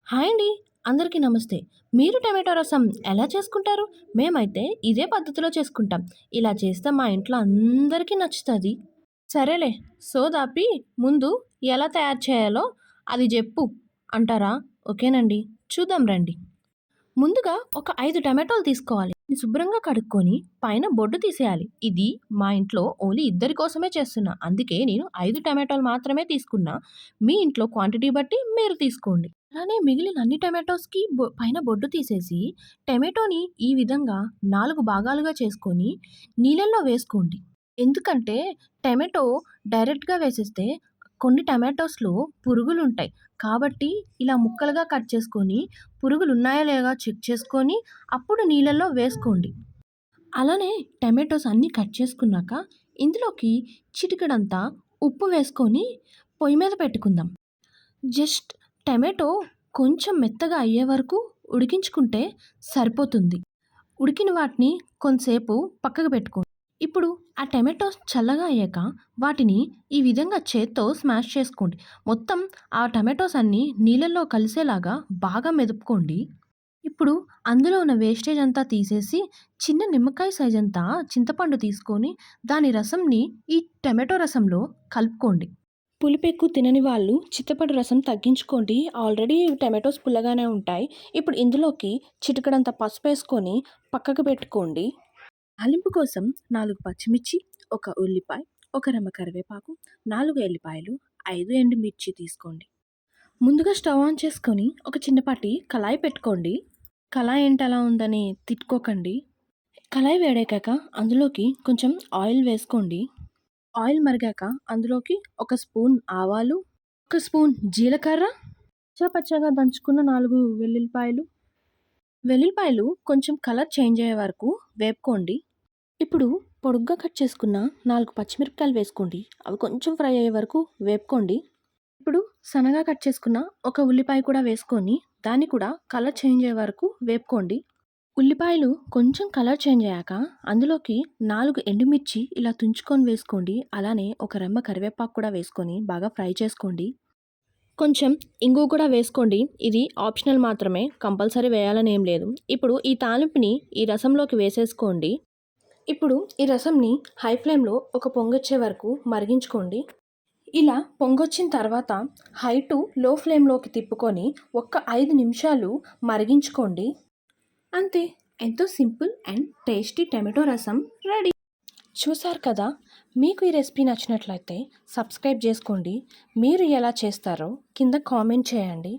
Hi అండి. అందరికీ నమస్తే. మీరు టమాటో రసం ఎలా చేసుకుంటారు? మేమైతే ఇదే పద్ధతిలో చేసుకుంటాం. ఇలా చేస్తే మా ఇంట్లో అందరికీ నచ్చుతది. సరేలే సోదాపి ముందు ఎలా తయారు చేయాలో అది జెప్పు అంటారా? ఓకేనండి. చూద్దాం రండి. ముందుగా ఒక 5 టమాటోలు తీసుకోవాలి. శుభ్రంగా కడుక్కొని పైన బొడ్డు తీసేయాలి. ఇది మా ఇంట్లో ఓన్లీ ఇద్దరి కోసమే చేస్తున్నా. అందుకే నేను 5 టమాటోలు మాత్రమే తీసుకున్నా. మీ ఇంట్లో క్వాంటిటీ బట్టి మీరు తీసుకోండి. అలానే మిగిలిన అన్ని టమాటోస్‌కి పైన బొడ్డు తీసేసి టమాటోని ఈ విధంగా 4 భాగాలుగా చేసుకొని నీళ్ళల్లో వేసుకోండి. ఎందుకంటే టమాటో డైరెక్ట్‌గా వేసేస్తే కొన్ని టమాటోస్‌లో పురుగులుంటాయి. కాబట్టి ఇలా ముక్కలుగా కట్ చేసుకొని పురుగులున్నాయా లేవా చెక్ చేసుకొని అప్పుడు నీళ్ళల్లో వేసుకోండి. అలానే టమాటోస్ అన్నీ కట్ చేసుకున్నాక ఇందులోకి చిటికెడంతా ఉప్పు వేసుకొని పొయ్యి మీద పెట్టుకుందాం. జస్ట్ టమాటో కొంచెం మెత్తగా అయ్యే వరకు ఉడికించుకుంటే సరిపోతుంది. ఉడికిన వాటిని కొంతసేపు పక్కకు పెట్టుకోండి. ఇప్పుడు ఆ టమాటోస్ చల్లగా అయ్యాక వాటిని ఈ విధంగా చేత్తో స్మాష్ చేసుకోండి. మొత్తం ఆ టమాటోస్ అన్నీ నీళ్ళల్లో కలిసేలాగా బాగా మెదుపుకోండి. ఇప్పుడు అందులో ఉన్న వేస్టేజ్ అంతా తీసేసి చిన్న నిమ్మకాయ సైజ్ అంతా చింతపండు తీసుకొని దాని రసంని ఈ టమాటో రసంలో కలుపుకోండి. పులుపెక్కువ తినని వాళ్ళు చింతపండు రసం తగ్గించుకోండి. ఆల్రెడీ టమాటోస్ పుల్లగానే ఉంటాయి. ఇప్పుడు ఇందులోకి చిటికెడంత పసుపేసుకొని పక్కకు పెట్టుకోండి. తాలింపు కోసం 4 పచ్చిమిర్చి, ఒక ఉల్లిపాయ, ఒక రెమ్మ కరివేపాకు, 4 ఎల్లిపాయలు, 5 ఎండుమిర్చి తీసుకోండి. ముందుగా స్టవ్ ఆన్ చేసుకొని ఒక చిన్నపాటి కళాయి పెట్టుకోండి. కళాయి ఏంటలా ఉందని తిట్టుకోకండి. కళాయి వేడెక్కాక అందులోకి కొంచెం ఆయిల్ వేసుకోండి. ఆయిల్ మరిగాక అందులోకి ఒక స్పూన్ ఆవాలు, ఒక స్పూన్ జీలకర్ర, పచ్చగా దంచుకున్న 4 వెల్లుల్లిపాయలు. వెల్లుల్లిపాయలు కొంచెం కలర్ చేంజ్ అయ్యే వరకు వేపుకోండి. ఇప్పుడు పొడుగ్గా కట్ చేసుకున్న 4 పచ్చిమిరపకాయలు వేసుకోండి. అవి కొంచెం ఫ్రై అయ్యే వరకు వేపుకోండి. ఇప్పుడు సన్నగా కట్ చేసుకున్న ఒక ఉల్లిపాయ కూడా వేసుకొని దాన్ని కూడా కలర్ చేంజ్ అయ్యే వరకు వేపుకోండి. ఉల్లిపాయలు కొంచెం కలర్ చేంజ్ అయ్యాక అందులోకి 4 ఎండుమిర్చి ఇలా తుంచుకొని వేసుకోండి. అలానే ఒక రెమ్మ కరివేపాకు కూడా వేసుకొని బాగా ఫ్రై చేసుకోండి. కొంచెం ఇంగువ కూడా వేసుకోండి. ఇది ఆప్షనల్ మాత్రమే. కంపల్సరీ వేయాలని ఏం లేదు. ఇప్పుడు ఈ తాలింపుని ఈ రసంలోకి వేసేసుకోండి. ఇప్పుడు ఈ రసంని హై ఫ్లేమ్‌లో ఒక పొంగొచ్చే వరకు మరిగించుకోండి. ఇలా పొంగొచ్చిన తర్వాత హై టు లో ఫ్లేమ్‌లోకి తిప్పుకొని ఒక్క 5 నిమిషాలు మరిగించుకోండి. అంతే. ఎంతో సింపుల్ అండ్ టేస్టీ టమాటో రసం రెడీ. చూసారు కదా! మీకు ఈ రెసిపీ నచ్చినట్లయితే సబ్స్క్రైబ్ చేసుకోండి. మీరు ఎలా చేస్తారో కింద కామెంట్ చేయండి.